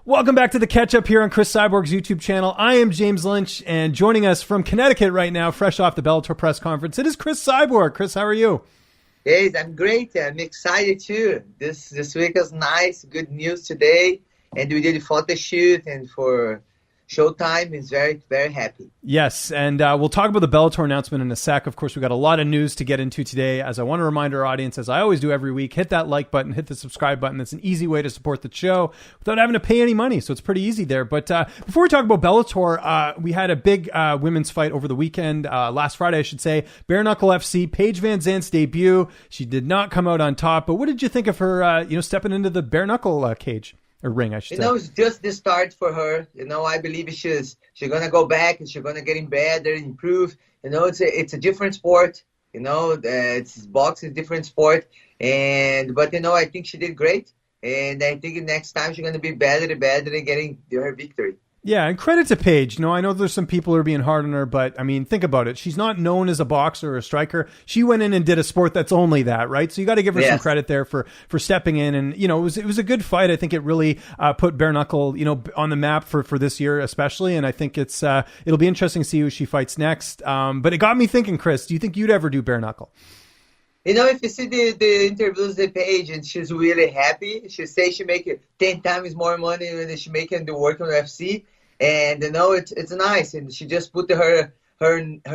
Welcome back to the catch up here on Cris Cyborg's YouTube channel. I am James Lynch, and joining us from Connecticut right now, fresh off the Bellator press conference, it is Cris Cyborg. Cris, how are you? Hey, I'm great. I'm excited too. This week was nice. Good news today, and we did a photo shoot and for Showtime. Is very, very happy. Yes, and we'll talk about the Bellator announcement in a sec. Of course, we've got a lot of news to get into today. As I want to remind our audience, as I always do every week, hit that like button, hit the subscribe button. That's an easy way to support the show without having to pay any money, so it's pretty easy there. But before we talk about Bellator, we had a big women's fight over the weekend, last Friday, I should say. Bareknuckle FC, Paige VanZant's debut. She did not come out on top, but what did you think of her, stepping into the Bareknuckle cage? Or ring, I should say. It's just the start for her. I believe she's gonna go back and she's gonna get better, improve. It's a different sport. It's boxing, different sport. But I think she did great, and I think next time she's gonna be better and getting her victory. Yeah, and credit to Paige. I know there's some people who are being hard on her, but I mean, think about it. She's not known as a boxer or a striker. She went in and did a sport that's only that, right? So you got to give her some credit there for stepping in. And it was a good fight. I think it really put Bareknuckle, on the map for this year especially. And I think it'll be interesting to see who she fights next. But it got me thinking, Cris, do you think you'd ever do Bareknuckle? If you see the interviews with Paige, and she's really happy. She says she make 10 times more money than she making the work on UFC. And it's nice, and she just put her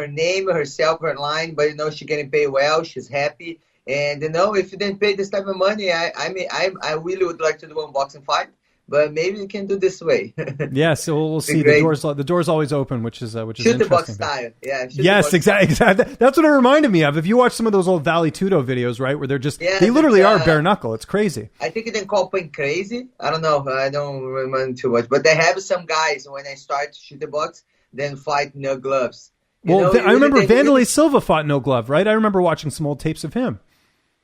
name, herself, her line. But she getting paid well. She's happy, and if you didn't pay this type of money, I really would like to do an unboxing fight. But maybe we can do this way. Yeah, so we'll see. The door's always open, which is interesting. Shoot the box style. Yeah. Yes, exactly. That's what it reminded me of. If you watch some of those old Valley Tudo videos, right, where they're they literally are bare knuckle. It's crazy. I think they call it crazy. I don't know. I don't remember too much. But they have some guys when they start to shoot the box, then fight no gloves. I remember Wanderlei Silva fought no glove, right? I remember watching some old tapes of him.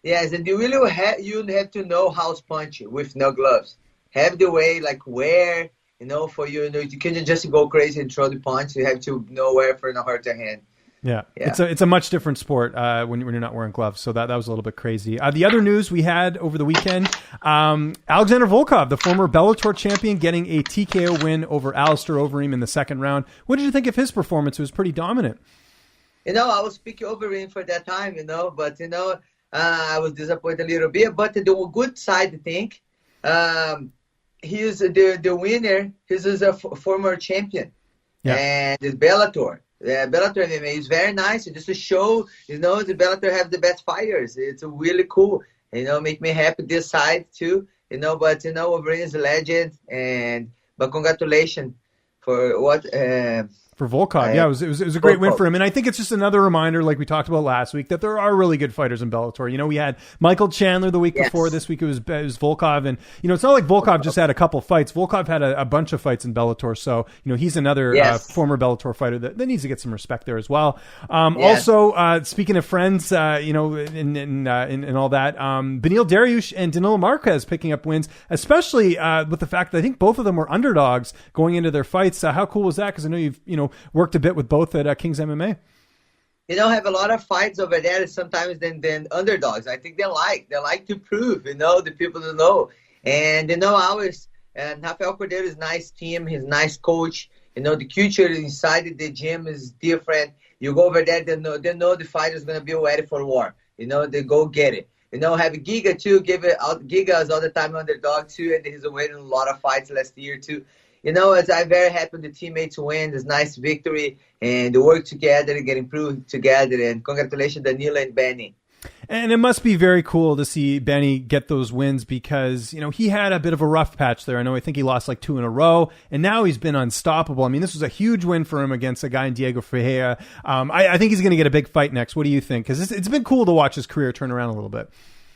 Yes, and you have to know how to punch with no gloves. Have the way, like where, for you can't just go crazy and throw the punch. You have to know where for not hurt your hand. Yeah. It's a much different sport when you're not wearing gloves. So that was a little bit crazy. The other news we had over the weekend, Alexander Volkov, the former Bellator champion, getting a TKO win over Alistair Overeem in the second round. What did you think of his performance? It was pretty dominant. I was picking Overeem for that time, but I was disappointed a little bit. But the good side, I think. He's the winner. He's a former champion, and it's Bellator. Bellator MMA is very nice. Just to show, the Bellator have the best fighters. It's really cool. Make me happy this side too. But Overeem is a legend. But congratulations for what. For Volkov, yeah, it was a great win for him. And I think it's just another reminder, like we talked about last week, that there are really good fighters in Bellator. We had Michael Chandler the week before. This week it was Volkov. And, it's not like Volkov just had a couple fights. Volkov had a bunch of fights in Bellator. So, he's another former Bellator fighter that needs to get some respect there as well. Also, speaking of friends, and all that, Bneil Dariush and Danilo Marques picking up wins, especially with the fact that I think both of them were underdogs going into their fights. How cool was that? Because I know you've, worked a bit with both at King's MMA. Have a lot of fights over there sometimes than underdogs. I think they like to prove, the people to know. And, Rafael Cordeiro is a nice team. He's a nice coach. The culture inside the gym is different. You go over there, they know the fighter is going to be ready for war. They go get it. Have Giga too. Giga is all the time underdog too, and he's winning a lot of fights last year too. I'm very happy the teammates win this nice victory and they work together and get improved together. And congratulations, Danilo and Benny. And it must be very cool to see Benny get those wins because, he had a bit of a rough patch there. I think he lost like 2 in a row, and now he's been unstoppable. I mean, this was a huge win for him against a guy in Diego Ferreira. I think he's going to get a big fight next. What do you think? Because it's been cool to watch his career turn around a little bit.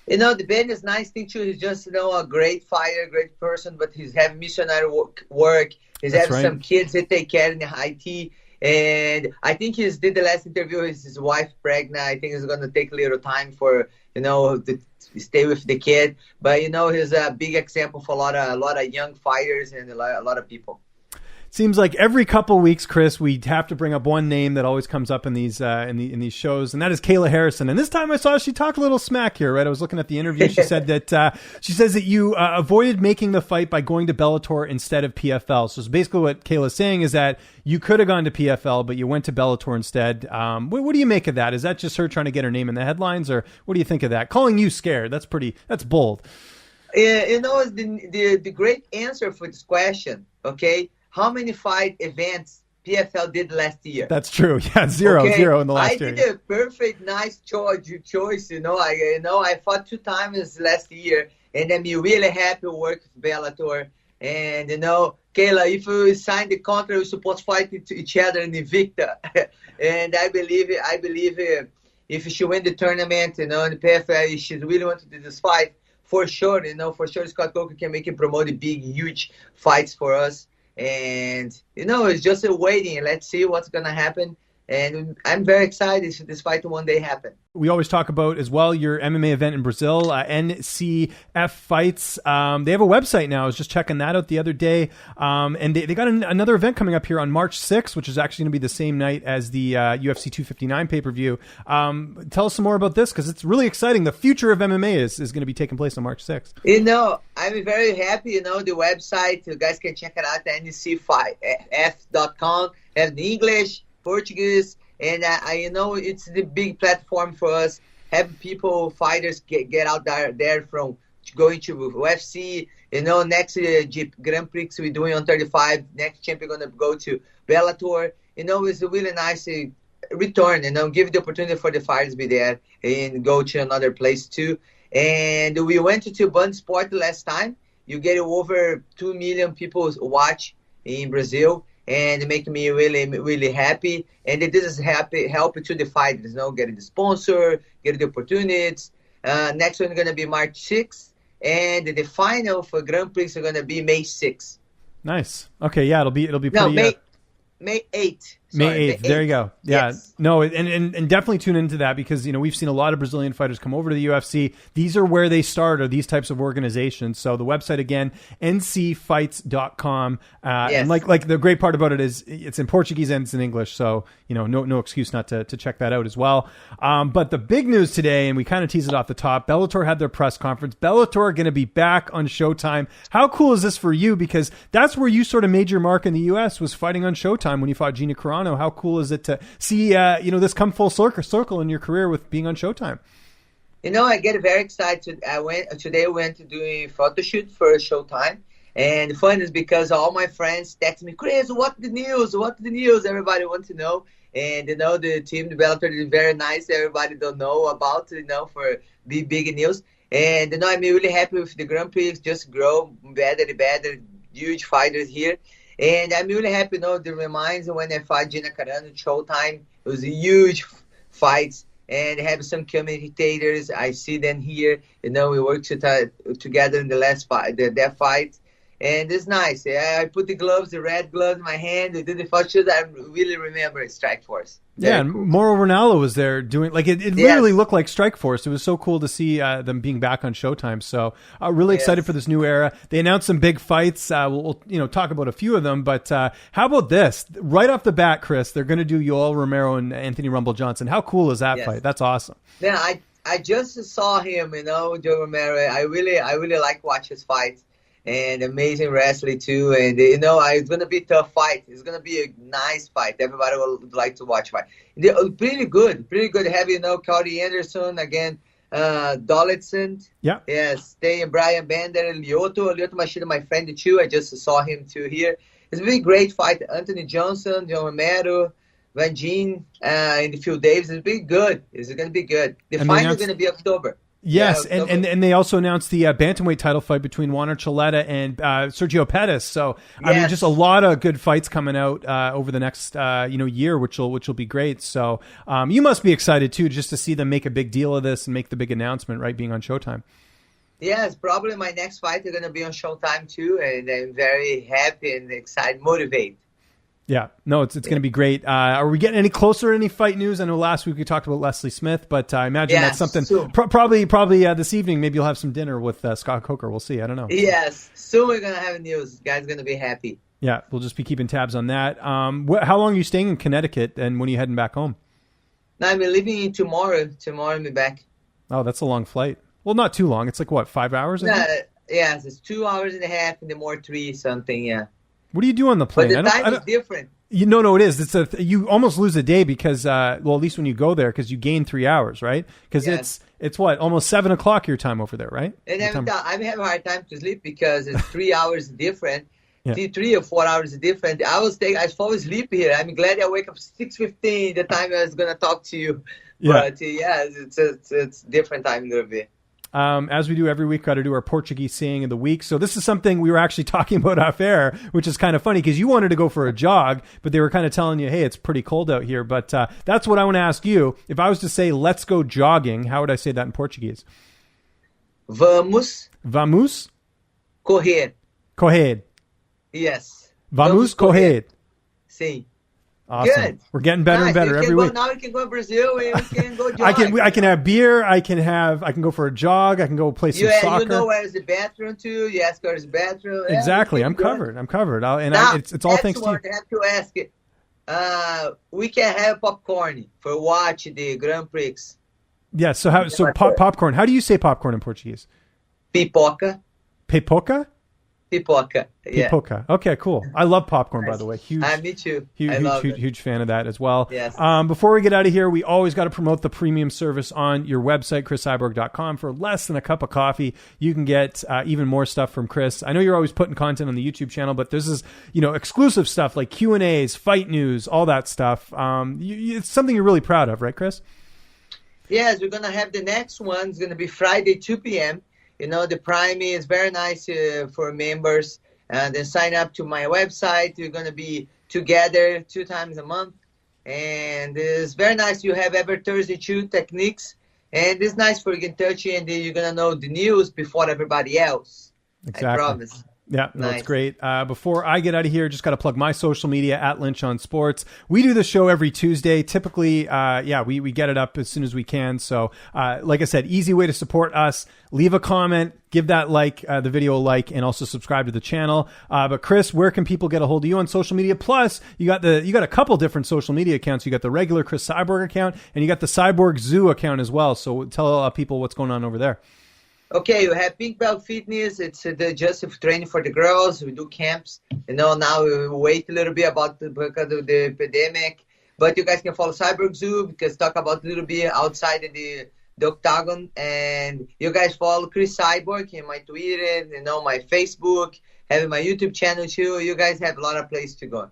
The Ben is nice thing too. He's just, a great fighter, great person, but he's having missionary work. He's having some kids that take care in the IT. And I think he did the last interview. His wife pregnant. I think it's going to take a little time for, to stay with the kid. But, he's a big example for a lot of young fighters and a lot of people. Seems like every couple weeks, Chris, we have to bring up one name that always comes up in these in these shows, and that is Kayla Harrison. And this time I saw she talked a little smack here, right? I was looking at the interview. She said that she says that you avoided making the fight by going to Bellator instead of PFL. So basically, what Kayla's saying is that you could have gone to PFL, but you went to Bellator instead. What do you make of that? Is that just her trying to get her name in the headlines, or what do you think of that? Calling you scared? That's bold. The great answer for this question. Okay. How many fight events PFL did last year? That's true. Yeah, zero in the last year. I did a perfect, nice choice. I fought 2 times last year, and I'm really happy to work with Bellator. And Kayla, if we sign the contract, we're supposed to fight each other in Invicta. And I believe if she win the tournament, in the PFL, she really wants to do this fight for sure. Scott Coker can make it promote the big, huge fights for us. And, it's just a waiting. Let's see what's going to happen. And I'm very excited for this fight to one day happen. We always talk about as well your MMA event in Brazil, NCF Fights. They have a website now. I was just checking that out the other day. And they got another event coming up here on March 6th, which is actually going to be the same night as the UFC 259 pay-per-view. Tell us some more about this, because it's really exciting. The future of MMA is going to be taking place on March 6th. I'm very happy. The website, you guys can check it out at ncf.com. Have the English, Portuguese, and it's the big platform for us. Having fighters get out there from going to UFC. Next Grand Prix we're doing on 35. Next champion gonna go to Bellator. It's a really nice return. Give the opportunity for the fighters to be there and go to another place too. And we went to Band Sport last time. You get over 2 million people watch in Brazil. And make me really, really happy. And this is help to the fighters, getting the sponsor, getting the opportunities. Next one is going to be March 6th. And the final for Grand Prix is going to be May 6th. Nice. Okay, yeah, it'll be pretty... No, May 8th. May 8th. There you go. Yeah. Yes. No, and definitely tune into that, because, we've seen a lot of Brazilian fighters come over to the UFC. These are where they start, are these types of organizations. So the website, again, ncfights.com. Yes. And like the great part about it is it's in Portuguese and it's in English. So, no excuse not to check that out as well. But the big news today, and we kind of teased it off the top, Bellator had their press conference. Bellator going to be back on Showtime. How cool is this for you? Because that's where you sort of made your mark in the US, was fighting on Showtime when you fought Gina Carano. How cool is it to see, this come full circle in your career with being on Showtime? I get very excited. Today I went to do a photo shoot for Showtime. And the fun is because all my friends text me, Chris, what the news? Everybody wants to know. And, the team, the Bellator, is very nice. Everybody don't know about, for the big news. And, I'm really happy with the Grand Prix. Just grow better, huge fighters here. And I'm really happy, the reminds when I fought Gina Carano, Showtime. It was a huge fight, and have some commentators. I see them here. We worked together in the last fight, that fight. And it's nice. I put the red gloves in my hand. I did the first shoot. I really remember Strikeforce. Yeah, and cool. Mauro Ranallo was there doing, it literally looked like Strikeforce. It was so cool to see them being back on Showtime. So really excited for this new era. They announced some big fights. We'll talk about a few of them. But how about this? Right off the bat, Chris, they're going to do Yoel Romero and Anthony Rumble Johnson. How cool is that fight? That's awesome. Yeah, I just saw him, Joe Romero. I really like watch his fights. And amazing wrestling too, and it's gonna be a tough fight. It's gonna be a nice fight. Everybody would like to watch fight. They're pretty good. Having Cody Anderson again, Dolitson. Yeah. Yes. Stay and Brian Bender, Lyoto Machida, my friend too. I just saw him too here. It's a really great fight. Anthony Johnson, Joe Romero, Van Gene, and Phil Davis. It's be good. It's gonna be good. The final is gonna be October. Yes, yeah, and they also announced the bantamweight title fight between Juan Archuleta and Sergio Pettis. So I mean, just a lot of good fights coming out over the next year, which will be great. So you must be excited too, just to see them make a big deal of this and make the big announcement, right? Being on Showtime. Yes, probably my next fight is going to be on Showtime too, and I'm very happy and excited, motivated. Yeah, no, it's going to be great. Are we getting any closer to any fight news? I know last week we talked about Leslie Smith, but I imagine that's something. Probably this evening. Maybe you'll have some dinner with Scott Coker. We'll see. I don't know. Yes, soon we're gonna have news. Guys, gonna be happy. Yeah, we'll just be keeping tabs on that. How long are you staying in Connecticut, and when are you heading back home? No, I'm leaving tomorrow. Tomorrow I'll be back. Oh, that's a long flight. Well, not too long. It's like what, 5 hours? Yes, it's 2 hours and a half, and then more 3 something. Yeah. What do you do on the plane? But the time is different. No, it is. You almost lose a day because, at least when you go there, because you gain 3 hours, right? Because it's what, almost 7 o'clock your time over there, right? And I'm having a hard time to sleep because it's 3 hours different. Yeah. 3 or 4 hours different. I fall asleep here. I'm glad I wake up 6:15, the time I was gonna talk to you. Yeah. But it's different time to be. As we do every week, got to do our Portuguese saying of the week. So this is something we were actually talking about off air, which is kind of funny because you wanted to go for a jog, but they were kind of telling you, hey, it's pretty cold out here. But that's what I want to ask you. If I was to say, let's go jogging, how would I say that in Portuguese? Vamos correr. Correr. Yes. Vamos correr. Sim. Awesome. Good. We're getting better and better every week. Now we can go to Brazil. We can go jog. I can have beer. I can go for a jog. I can go play some soccer. You know where's the bathroom too. You ask where's the bathroom. Exactly. I'm covered. It's all thanks to you. I have to ask. We can have popcorn for watch the Grand Prix. Yeah. So popcorn. How do you say popcorn in Portuguese? Pipoca. Pipoca? Pipoca. Yeah. Pipoca. Okay, cool. I love popcorn, by the way. Huge. Me too. Huge fan of that as well. Yes. Before we get out of here, we always got to promote the premium service on your website, CrisCyborg.com. For less than a cup of coffee, you can get even more stuff from Cris. I know you're always putting content on the YouTube channel, but this is exclusive stuff like Q&As, fight news, all that stuff. It's something you're really proud of, right, Cris? Yes, we're gonna have the next one. It's gonna be Friday, 2 p.m. The Prime is very nice for members. Then sign up to my website. We're going to be together 2 times a month. And it's very nice. You have every Thursday 2 techniques. And it's nice for you to touch and then you're going to know the news before everybody else. Exactly. I promise. Yeah, nice. That's great. Before I get out of here, just got to plug my social media at Lynch on Sports. We do the show every Tuesday. Typically, we get it up as soon as we can. So, like I said, easy way to support us. Leave a comment, give that the video a like, and also subscribe to the channel. But Cris, where can people get a hold of you on social media? Plus, you got a couple different social media accounts. You got the regular Cris Cyborg account, and you got the Cyborg Zoo account as well. So tell people what's going on over there. Okay, you have Pink Belt Fitness. It's just training for the girls. We do camps. Now we wait a little bit because of the pandemic. But you guys can follow Cyborg Zoo because talk about a little bit outside of the octagon. And you guys follow Cris Cyborg in my Twitter, my Facebook, having my YouTube channel too. You guys have a lot of place to go.